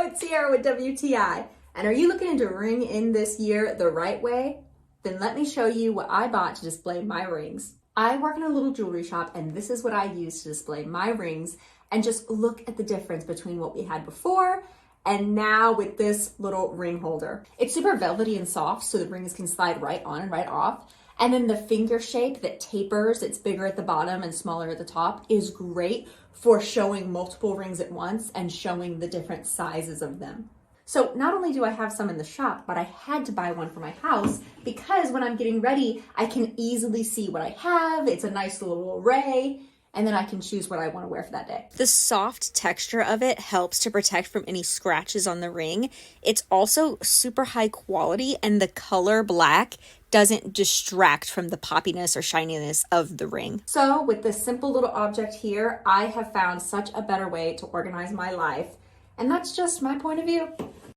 it's Sierra with WTI. And are you looking to ring in this year the right way? Then let me show you what I bought to display my rings. I work in a little jewelry shop, and this is what I use to display my rings, and just look at the difference between what we had before and now with this little ring holder. It's super velvety and soft, so the rings can slide right on and right off. And then the finger shape that tapers, it's bigger at the bottom and smaller at the top, is great for showing multiple rings at once and showing the different sizes of them. So not only do I have some in the shop, but I had to buy one for my house because when I'm getting ready, I can easily see what I have. It's a nice little array, and then I can choose what I want to wear for that day. The soft texture of it helps to protect from any scratches on the ring. It's also super high quality, and the color black doesn't distract from the poppiness or shininess of the ring. So with this simple little object here, I have found such a better way to organize my life. And that's just my point of view.